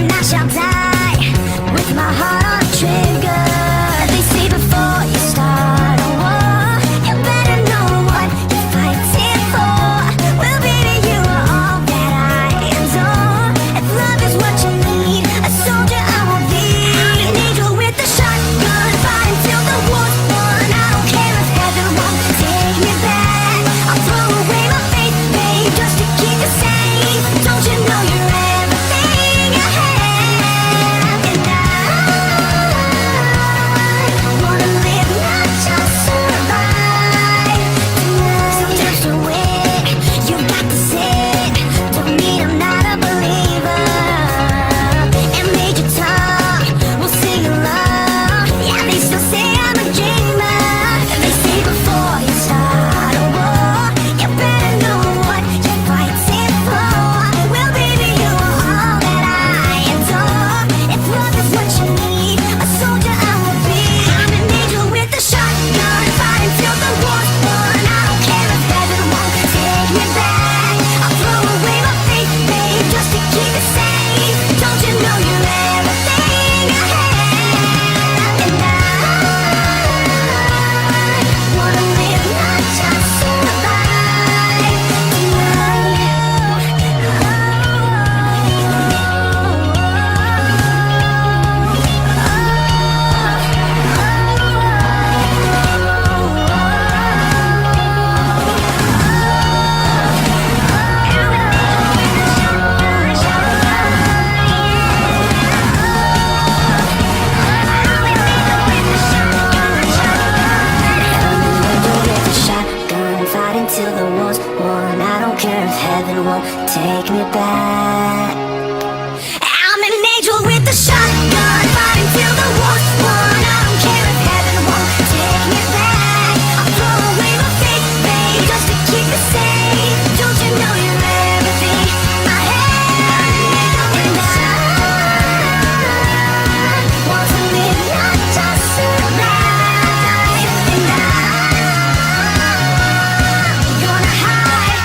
and I shall die with my heart on a trigger. They say before you start a war, you better know what you're fighting for. Well, baby, you are all that I adore. If love is what you need, a soldier I will be. I'm an angel with a shotgun, fight until the war's won. I don't care if heaven won't take me back. I'll throw away my faith, babe, just to keep you safe. Don't you know you're everything I have? And I wanna live, not just survive tonight. So just away, you got to say, don't mean I'm not a believer. And Major Tom will sing along. Yeah, they still say I'm a dreamer. They say before you start a war, you better know what you're fighting for. Well, baby, you are all that I adore. If love is what you need, a soldier I will be. I'm an angel with a shotgun, fight until the war's won. I don't care if heaven won't take me back. I'll throw away my faith, babe, just to keep it safe. Don't you know you're everything I have? And I wanna live, not just survive shotgun, fight until the war's won. I don't care if heaven won't take me back. I'm an angel with a shotgun, fight until the war's won. I don't care if heaven won't take me back. I'll throw away my faith, babe, just to keep it safe. Don't you know you're everything I have? And I want to live, not just survive. And I'm gonna hide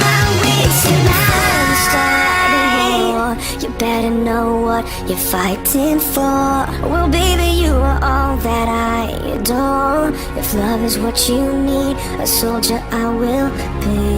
my way tonight. Start a war, you better know what you're fighting for. Well, baby, you are all that I adore. If love is what you need, a soldier I will be.